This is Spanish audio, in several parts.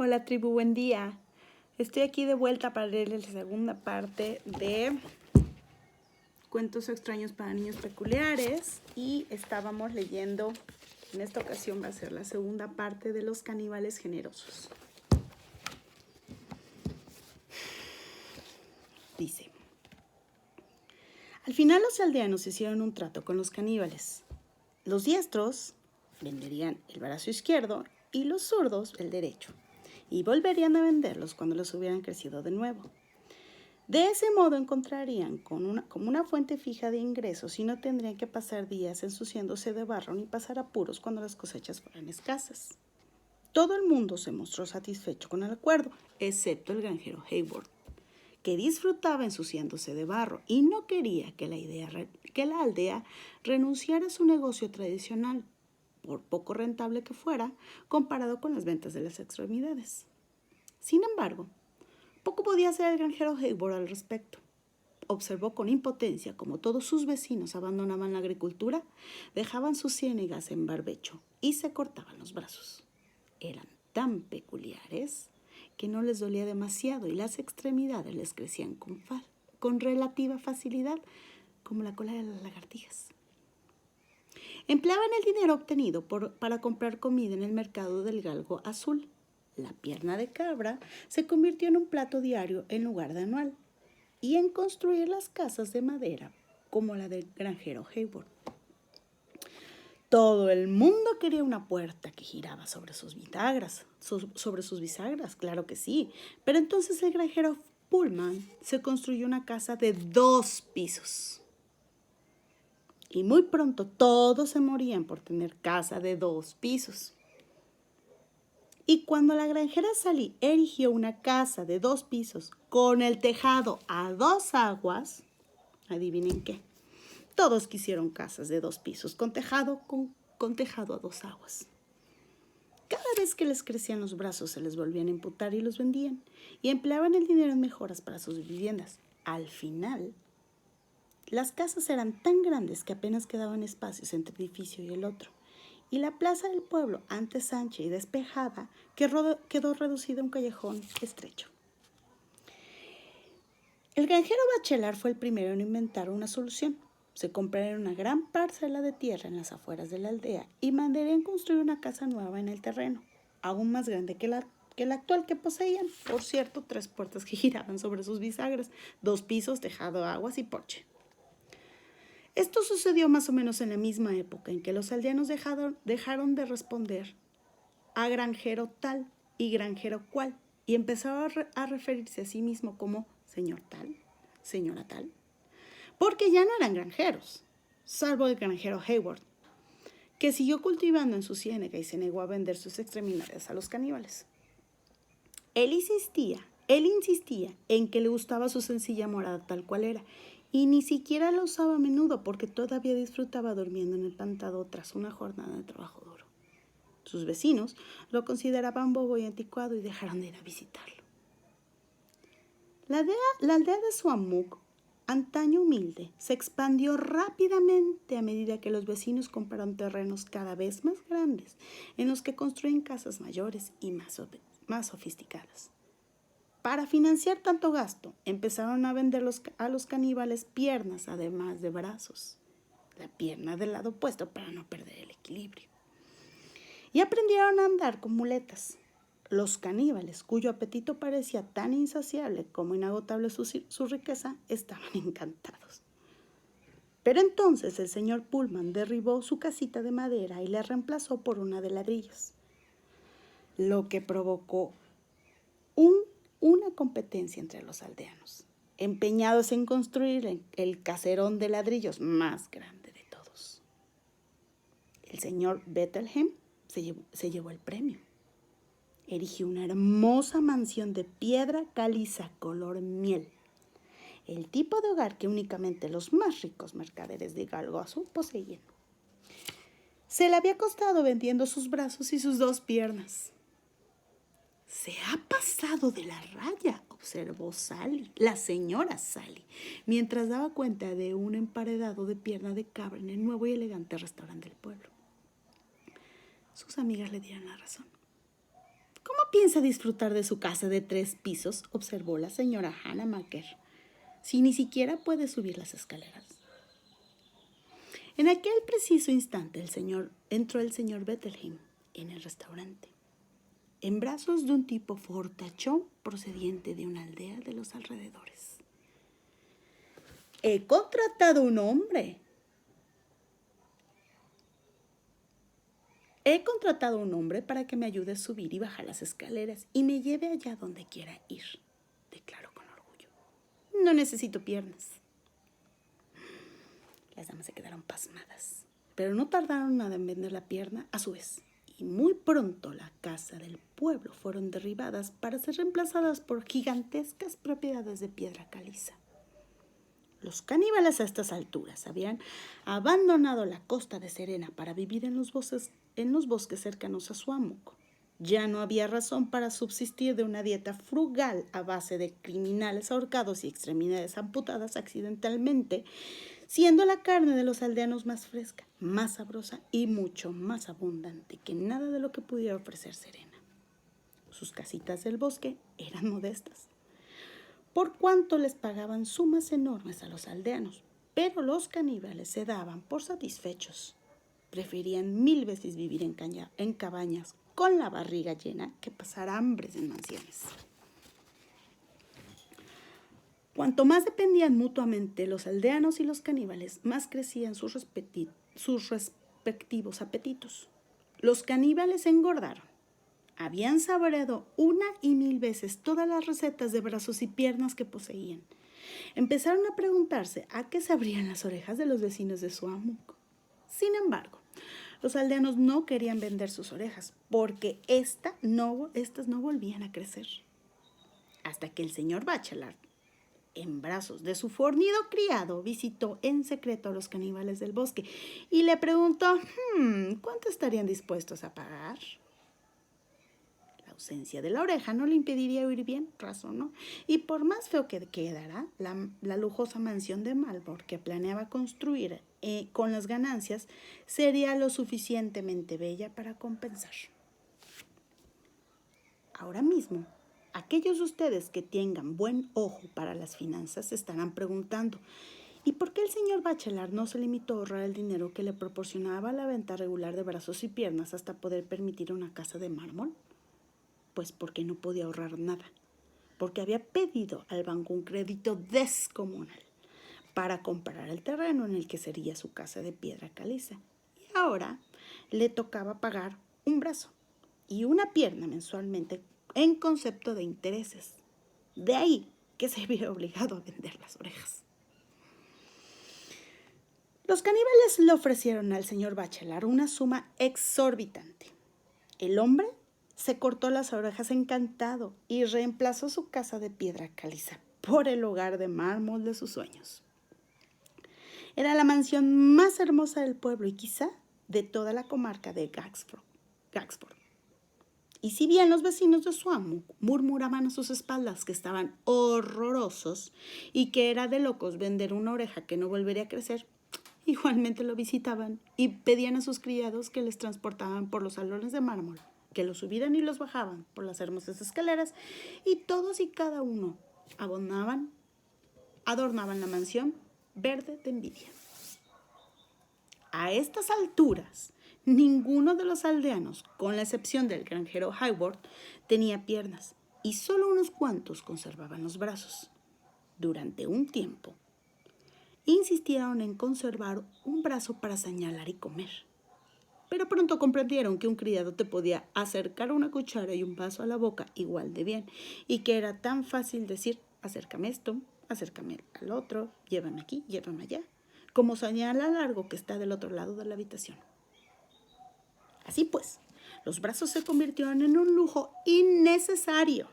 Hola tribu, buen día. Estoy aquí de vuelta para leerles la segunda parte de Cuentos extraños para niños peculiares y estábamos leyendo, en esta ocasión va a ser la segunda parte de Los caníbales generosos. Dice: al final los aldeanos hicieron un trato con los caníbales. Los diestros venderían el brazo izquierdo y los zurdos el derecho, y volverían a venderlos cuando los hubieran crecido de nuevo. De ese modo encontrarían como una fuente fija de ingresos y no tendrían que pasar días ensuciándose de barro ni pasar apuros cuando las cosechas fueran escasas. Todo el mundo se mostró satisfecho con el acuerdo, excepto el granjero Hayward, que disfrutaba ensuciándose de barro y no quería que la aldea renunciara a su negocio tradicional, por poco rentable que fuera, comparado con las ventas de las extremidades. Sin embargo, poco podía hacer el granjero Hayward al respecto. Observó con impotencia cómo todos sus vecinos abandonaban la agricultura, dejaban sus ciénegas en barbecho y se cortaban los brazos. Eran tan peculiares que no les dolía demasiado y las extremidades les crecían con relativa facilidad, como la cola de las lagartijas. Empleaban el dinero obtenido para comprar comida en el mercado del Galgo Azul. La pierna de cabra se convirtió en un plato diario en lugar de anual, y en construir las casas de madera como la del granjero Hayward. Todo el mundo quería una puerta que giraba sobre sus bisagras, claro que sí. Pero entonces el granjero Pullman se construyó una casa de 2 pisos. Y muy pronto todos se morían por tener casa de 2 pisos. Y cuando la granjera Sally erigió una casa de 2 pisos con el tejado a 2 aguas, adivinen qué, todos quisieron casas de 2 pisos con tejado a 2 aguas. Cada vez que les crecían los brazos se les volvían a imputar y los vendían, y empleaban el dinero en mejoras para sus viviendas. Al final, las casas eran tan grandes que apenas quedaban espacios entre el edificio y el otro, y la plaza del pueblo, antes ancha y despejada, quedó reducida a un callejón estrecho. El granjero Bachelard fue el primero en inventar una solución. Se compraron una gran parcela de tierra en las afueras de la aldea y mandarían construir una casa nueva en el terreno, aún más grande que la actual que poseían. Por cierto, 3 puertas que giraban sobre sus bisagras, 2 pisos, tejado a aguas y porche. Esto sucedió más o menos en la misma época en que los aldeanos dejaron de responder a granjero tal y granjero cual y empezaron a referirse a sí mismo como señor tal, señora tal, porque ya no eran granjeros, salvo el granjero Hayward, que siguió cultivando en su ciénaga y se negó a vender sus extremidades a los caníbales. Él insistía en que le gustaba su sencilla morada tal cual era, y ni siquiera la usaba a menudo porque todavía disfrutaba durmiendo en el pantano tras una jornada de trabajo duro. Sus vecinos lo consideraban bobo y anticuado y dejaron de ir a visitarlo. La aldea de Suamuk, antaño humilde, se expandió rápidamente a medida que los vecinos compraron terrenos cada vez más grandes en los que construyen casas mayores y más sofisticadas. Para financiar tanto gasto, empezaron a vender a los caníbales piernas además de brazos, la pierna del lado opuesto para no perder el equilibrio. Y aprendieron a andar con muletas. Los caníbales, cuyo apetito parecía tan insaciable como inagotable su riqueza, estaban encantados. Pero entonces el señor Pullman derribó su casita de madera y la reemplazó por una de ladrillos, lo que provocó una competencia entre los aldeanos, empeñados en construir el caserón de ladrillos más grande de todos. El señor Bethlehem se llevó el premio. Erigió una hermosa mansión de piedra caliza color miel, el tipo de hogar que únicamente los más ricos mercaderes de Galgo Azul poseían. Se le había costado vendiendo sus brazos y sus 2 piernas. Se ha pasado de la raya, observó la señora Sally, mientras daba cuenta de un emparedado de pierna de cabra en el nuevo y elegante restaurante del pueblo. Sus amigas le dieron la razón. ¿Cómo piensa disfrutar de su casa de 3 pisos?, observó la señora Hannamaker, si ni siquiera puede subir las escaleras. En aquel preciso instante entró el señor Bettelheim en el restaurante, en brazos de un tipo fortachón procediente de una aldea de los alrededores. He contratado un hombre para que me ayude a subir y bajar las escaleras y me lleve allá donde quiera ir, declaró con orgullo. No necesito piernas. Las damas se quedaron pasmadas, pero no tardaron nada en vender la pierna a su vez. Y muy pronto la casa del pueblo fueron derribadas para ser reemplazadas por gigantescas propiedades de piedra caliza. Los caníbales a estas alturas habían abandonado la costa de Serena para vivir en los bosques cercanos a Suamuk. Ya no había razón para subsistir de una dieta frugal a base de criminales ahorcados y extremidades amputadas accidentalmente, siendo la carne de los aldeanos más fresca, más sabrosa y mucho más abundante que nada de lo que pudiera ofrecer Serena. Sus casitas del bosque eran modestas, por cuanto les pagaban sumas enormes a los aldeanos, pero los caníbales se daban por satisfechos. Preferían 1000 veces vivir en cabañas con la barriga llena que pasar hambres en mansiones. Cuanto más dependían mutuamente los aldeanos y los caníbales, más crecían sus respectivos apetitos. Los caníbales engordaron. Habían saboreado 1 y 1000 veces todas las recetas de brazos y piernas que poseían. Empezaron a preguntarse a qué sabrían las orejas de los vecinos de Suamuk. Sin embargo, los aldeanos no querían vender sus orejas porque estas no volvían a crecer. Hasta que el señor Bachelard, en brazos de su fornido criado, visitó en secreto a los caníbales del bosque y le preguntó, ¿cuánto estarían dispuestos a pagar? La ausencia de la oreja no le impediría oír bien, razonó, y por más feo que quedara, la lujosa mansión de Malborn que planeaba construir con las ganancias sería lo suficientemente bella para compensar. Ahora mismo, aquellos de ustedes que tengan buen ojo para las finanzas se estarán preguntando, ¿y por qué el señor Bachelard no se limitó a ahorrar el dinero que le proporcionaba la venta regular de brazos y piernas hasta poder permitir una casa de mármol? Pues porque no podía ahorrar nada, porque había pedido al banco un crédito descomunal para comprar el terreno en el que sería su casa de piedra caliza. Y ahora le tocaba pagar un brazo y una pierna mensualmente en concepto de intereses. De ahí que se vio obligado a vender las orejas. Los caníbales le ofrecieron al señor Bachelard una suma exorbitante. El hombre se cortó las orejas encantado y reemplazó su casa de piedra caliza por el hogar de mármol de sus sueños. Era la mansión más hermosa del pueblo y quizá de toda la comarca de Gaxford. Y si bien los vecinos de Suamuk murmuraban a sus espaldas que estaban horrorosos y que era de locos vender una oreja que no volvería a crecer, igualmente lo visitaban y pedían a sus criados que les transportaban por los salones de mármol, que los subieran y los bajaban por las hermosas escaleras, y todos y cada uno adornaban la mansión verde de envidia. A estas alturas, ninguno de los aldeanos, con la excepción del granjero Hayward, tenía piernas y solo unos cuantos conservaban los brazos. Durante un tiempo, insistieron en conservar un brazo para señalar y comer. Pero pronto comprendieron que un criado te podía acercar una cuchara y un vaso a la boca igual de bien, y que era tan fácil decir, acércame esto, acércame al otro, llévame aquí, llévame allá, como señalar algo que está del otro lado de la habitación. Así pues, los brazos se convirtieron en un lujo innecesario,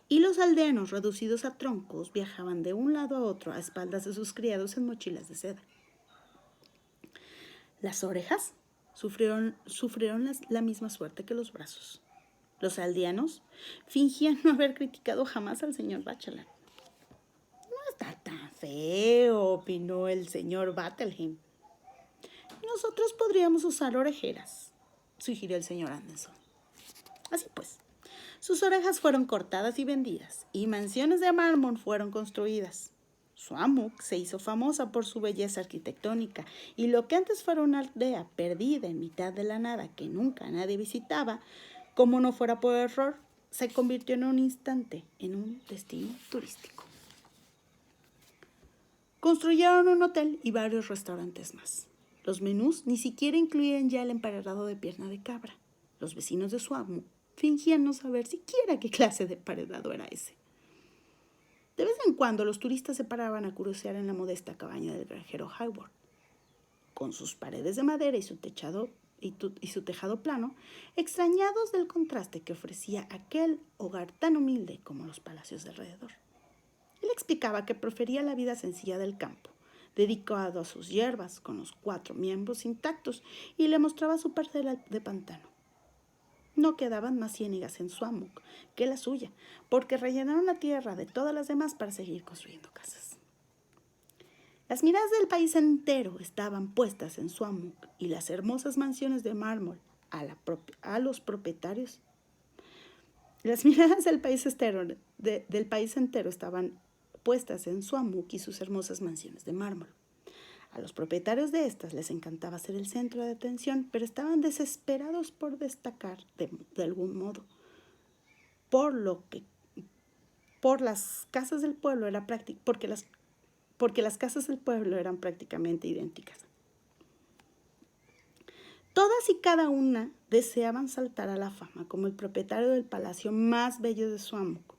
y los aldeanos reducidos a troncos viajaban de un lado a otro a espaldas de sus criados en mochilas de seda. Las orejas sufrieron la misma suerte que los brazos. Los aldeanos fingían no haber criticado jamás al señor Bachelard. No está tan feo, opinó el señor Bettelheim. Nosotros podríamos usar orejeras, sugirió el señor Anderson. Así pues, Sus orejas fueron cortadas y vendidas, y mansiones de mármol fueron construidas. Suamuk se hizo famosa por su belleza arquitectónica, y lo que antes fuera una aldea perdida en mitad de la nada que nunca nadie visitaba, como no fuera por error, se convirtió en un instante en un destino turístico. Construyeron un hotel y varios restaurantes más. Los menús ni siquiera incluían ya el emparedado de pierna de cabra. Los vecinos de Suamuk fingían no saber siquiera qué clase de emparedado era ese. De vez en cuando los turistas se paraban a curiosear en la modesta cabaña del granjero Hayward. Con sus paredes de madera y su tejado plano, extrañados del contraste que ofrecía aquel hogar tan humilde como los palacios de alrededor. Él explicaba que prefería la vida sencilla del campo, dedicado a sus hierbas, con los 4 miembros intactos, y le mostraba su parcela de pantano. No quedaban más ciénegas en Suamuk que la suya, porque rellenaron la tierra de todas las demás para seguir construyendo casas. Las miradas del país entero estaban puestas en Suamuk, y las hermosas mansiones de mármol a los propietarios. Las miradas del país entero estaban puestas en Suamuk y sus hermosas mansiones de mármol. A los propietarios de estas les encantaba ser el centro de atención, pero estaban desesperados por destacar de algún modo. Porque las casas del pueblo eran prácticamente idénticas. Todas y cada una deseaban saltar a la fama como el propietario del palacio más bello de Suamuk,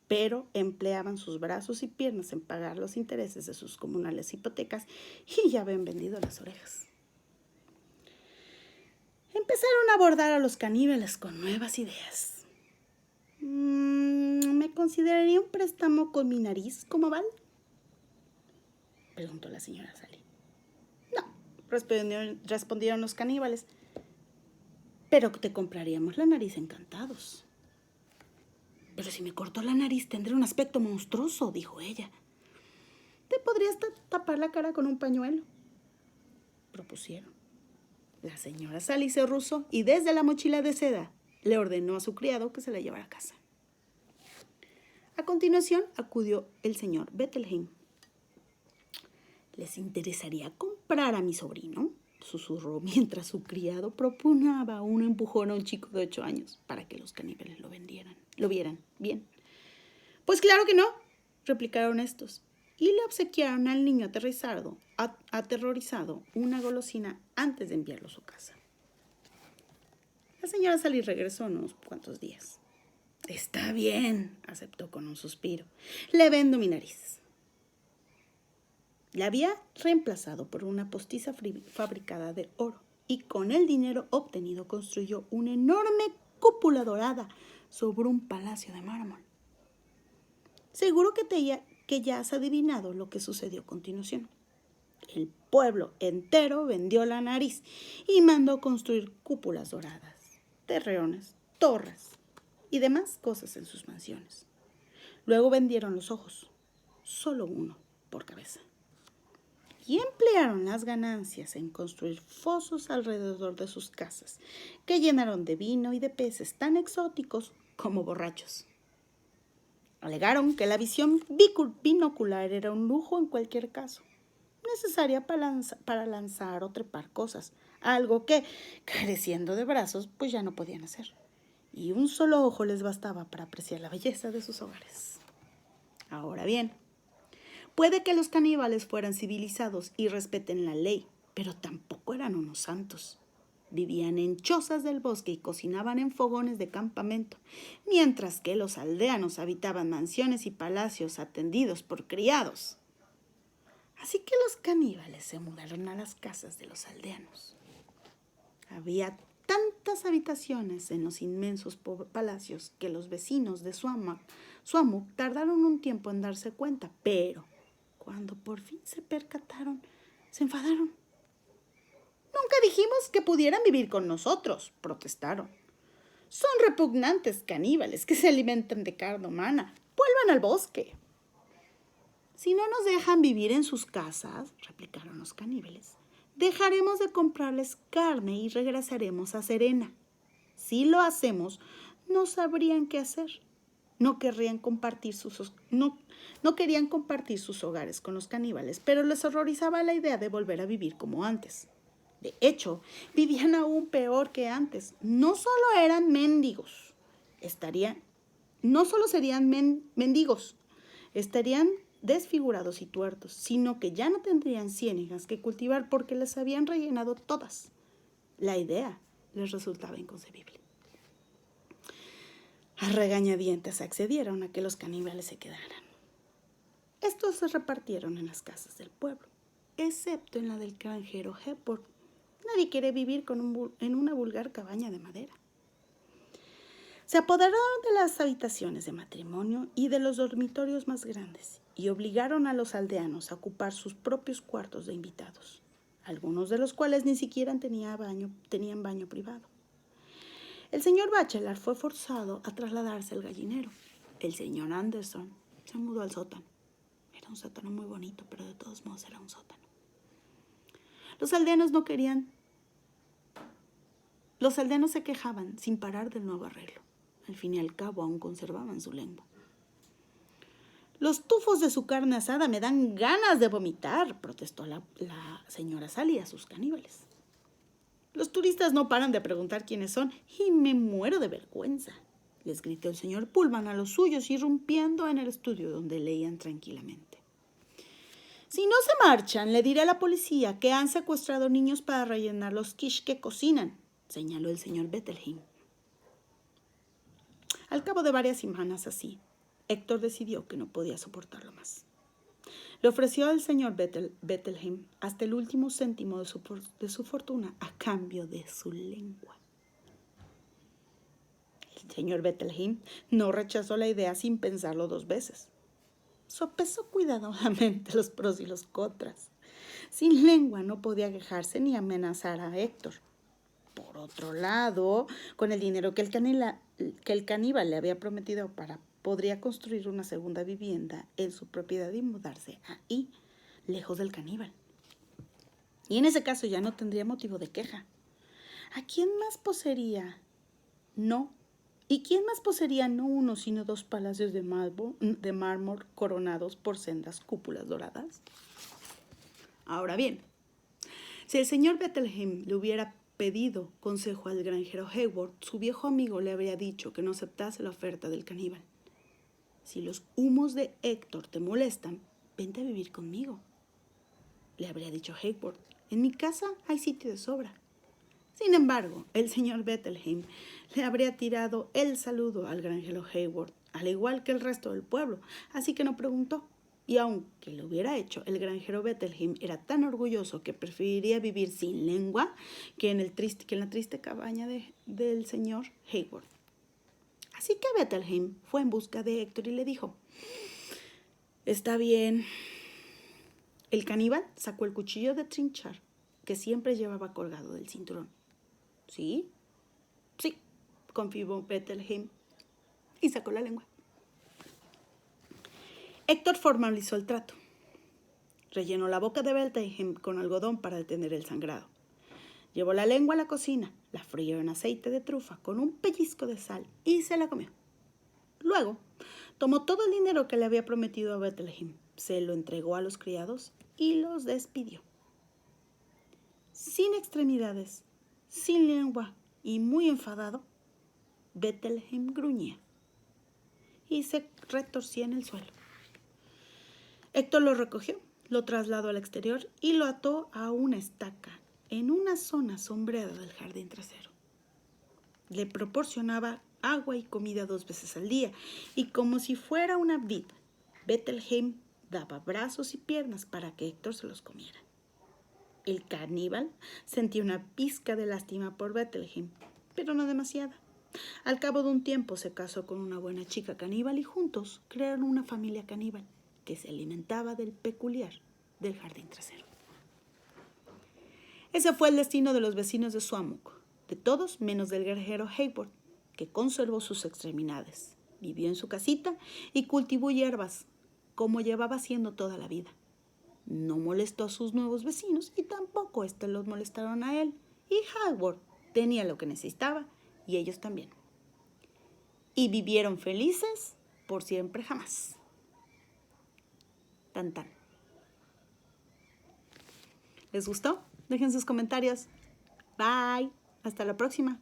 pero empleaban sus brazos y piernas en pagar los intereses de sus comunales hipotecas y ya habían vendido las orejas. Empezaron a abordar a los caníbales con nuevas ideas. ¿Me consideraría un préstamo con mi nariz como aval?, preguntó la señora Sally. No, respondieron los caníbales, pero te compraríamos la nariz encantados. Pero si me cortó la nariz tendré un aspecto monstruoso, dijo ella. Te podrías tapar la cara con un pañuelo, propusieron. La señora Sally se ruso y desde la mochila de seda le ordenó a su criado que se la llevara a casa. A continuación acudió el señor Bettelheim. ¿Les interesaría comprar a mi sobrino?, susurró mientras su criado proponía un empujón a un chico de 8 años para que los caníbales lo vieran bien. Pues claro que no, replicaron estos, y le obsequiaron al niño aterrorizado una golosina antes de enviarlo a su casa. La señora Sally regresó en unos cuantos días. Está bien, aceptó con un suspiro. Le vendo mi nariz. La había reemplazado por una postiza fabricada de oro, y con el dinero obtenido construyó una enorme cúpula dorada sobre un palacio de mármol. Seguro que ya has adivinado lo que sucedió a continuación. El pueblo entero vendió la nariz y mandó construir cúpulas doradas, terreones, torres y demás cosas en sus mansiones. Luego vendieron los ojos, solo uno por cabeza, y emplearon las ganancias en construir fosos alrededor de sus casas, que llenaron de vino y de peces tan exóticos como borrachos. Alegaron que la visión binocular era un lujo en cualquier caso, necesaria para lanzar o trepar cosas, algo que, careciendo de brazos, pues ya no podían hacer. Y un solo ojo les bastaba para apreciar la belleza de sus hogares. Ahora bien, puede que los caníbales fueran civilizados y respeten la ley, pero tampoco eran unos santos. Vivían en chozas del bosque y cocinaban en fogones de campamento, mientras que los aldeanos habitaban mansiones y palacios atendidos por criados. Así que los caníbales se mudaron a las casas de los aldeanos. Había tantas habitaciones en los inmensos palacios que los vecinos de Suamuk tardaron un tiempo en darse cuenta, pero cuando por fin se percataron, se enfadaron. Nunca dijimos que pudieran vivir con nosotros, protestaron. Son repugnantes caníbales que se alimentan de carne humana. Vuelvan al bosque. Si no nos dejan vivir en sus casas, replicaron los caníbales, dejaremos de comprarles carne y regresaremos a Serena. Si lo hacemos, no sabrían qué hacer. No querían compartir sus hogares con los caníbales, pero les horrorizaba la idea de volver a vivir como antes. De hecho, vivían aún peor que antes. No solo eran mendigos, no solo serían mendigos, estarían desfigurados y tuertos, sino que ya no tendrían ciénegas que cultivar porque les habían rellenado todas. La idea les resultaba inconcebible. A regañadientes accedieron a que los caníbales se quedaran. Estos se repartieron en las casas del pueblo, excepto en la del granjero Hepburn. Nadie quiere vivir en una vulgar cabaña de madera. Se apoderaron de las habitaciones de matrimonio y de los dormitorios más grandes y obligaron a los aldeanos a ocupar sus propios cuartos de invitados, algunos de los cuales ni siquiera tenían baño privado. El señor Bachelor fue forzado a trasladarse al gallinero. El señor Anderson se mudó al sótano. Era un sótano muy bonito, pero de todos modos era un sótano. Los aldeanos se quejaban sin parar del nuevo arreglo. Al fin y al cabo aún conservaban su lengua. Los tufos de su carne asada me dan ganas de vomitar, protestó la señora Sally a sus caníbales. Los turistas no paran de preguntar quiénes son y me muero de vergüenza, les gritó el señor Pullman a los suyos, irrumpiendo en el estudio donde leían tranquilamente. Si no se marchan, le diré a la policía que han secuestrado niños para rellenar los quiche que cocinan, señaló el señor Bettelheim. Al cabo de varias semanas así, Héctor decidió que no podía soportarlo más. Le ofreció al señor Bettelheim hasta el último céntimo de su fortuna a cambio de su lengua. El señor Bettelheim no rechazó la idea sin pensarlo 2 veces. Sopesó cuidadosamente los pros y los contras. Sin lengua no podía quejarse ni amenazar a Héctor. Por otro lado, con el dinero que el caníbal le había prometido podría construir una segunda vivienda en su propiedad y mudarse ahí, lejos del caníbal. Y en ese caso ya no tendría motivo de queja. ¿A quién más poseería? No. ¿Y quién más poseería no uno, sino 2 palacios de mármol coronados por sendas cúpulas doradas? Ahora bien, si el señor Bettelheim le hubiera pedido consejo al granjero Hayward, su viejo amigo le habría dicho que no aceptase la oferta del caníbal. Si los humos de Héctor te molestan, vente a vivir conmigo, le habría dicho Hayward. En mi casa hay sitio de sobra. Sin embargo, el señor Bettelheim le habría tirado el saludo al granjero Hayward, al igual que el resto del pueblo, así que no preguntó. Y aunque lo hubiera hecho, el granjero Bettelheim era tan orgulloso que preferiría vivir sin lengua que en la triste cabaña del señor Hayward. Así que Bettelheim fue en busca de Héctor y le dijo: «Está bien». El caníbal sacó el cuchillo de trinchar que siempre llevaba colgado del cinturón. ¿Sí? Sí, confirmó Bettelheim y sacó la lengua. Héctor formalizó el trato. Rellenó la boca de Bettelheim con algodón para detener el sangrado. Llevó la lengua a la cocina, la frío en aceite de trufa con un pellizco de sal y se la comió. Luego, tomó todo el dinero que le había prometido a Bettelheim, se lo entregó a los criados y los despidió. Sin extremidades, sin lengua y muy enfadado, Bettelheim gruñía y se retorcía en el suelo. Héctor lo recogió, lo trasladó al exterior y lo ató a una estaca en una zona sombreada del jardín trasero. Le proporcionaba agua y comida 2 veces al día y como si fuera una vid, Bettelheim daba brazos y piernas para que Héctor se los comiera. El caníbal sentía una pizca de lástima por Bettelheim, pero no demasiada. Al cabo de un tiempo se casó con una buena chica caníbal y juntos crearon una familia caníbal que se alimentaba del peculiar del jardín trasero. Ese fue el destino de los vecinos de Swampmoor, de todos menos del granjero Hayward, que conservó sus extremidades, vivió en su casita y cultivó hierbas, como llevaba haciendo toda la vida. No molestó a sus nuevos vecinos y tampoco estos los molestaron a él, y Hayward tenía lo que necesitaba y ellos también. y vivieron felices por siempre jamás. Tan tan. ¿Les gustó? Dejen sus comentarios. Bye. Hasta la próxima.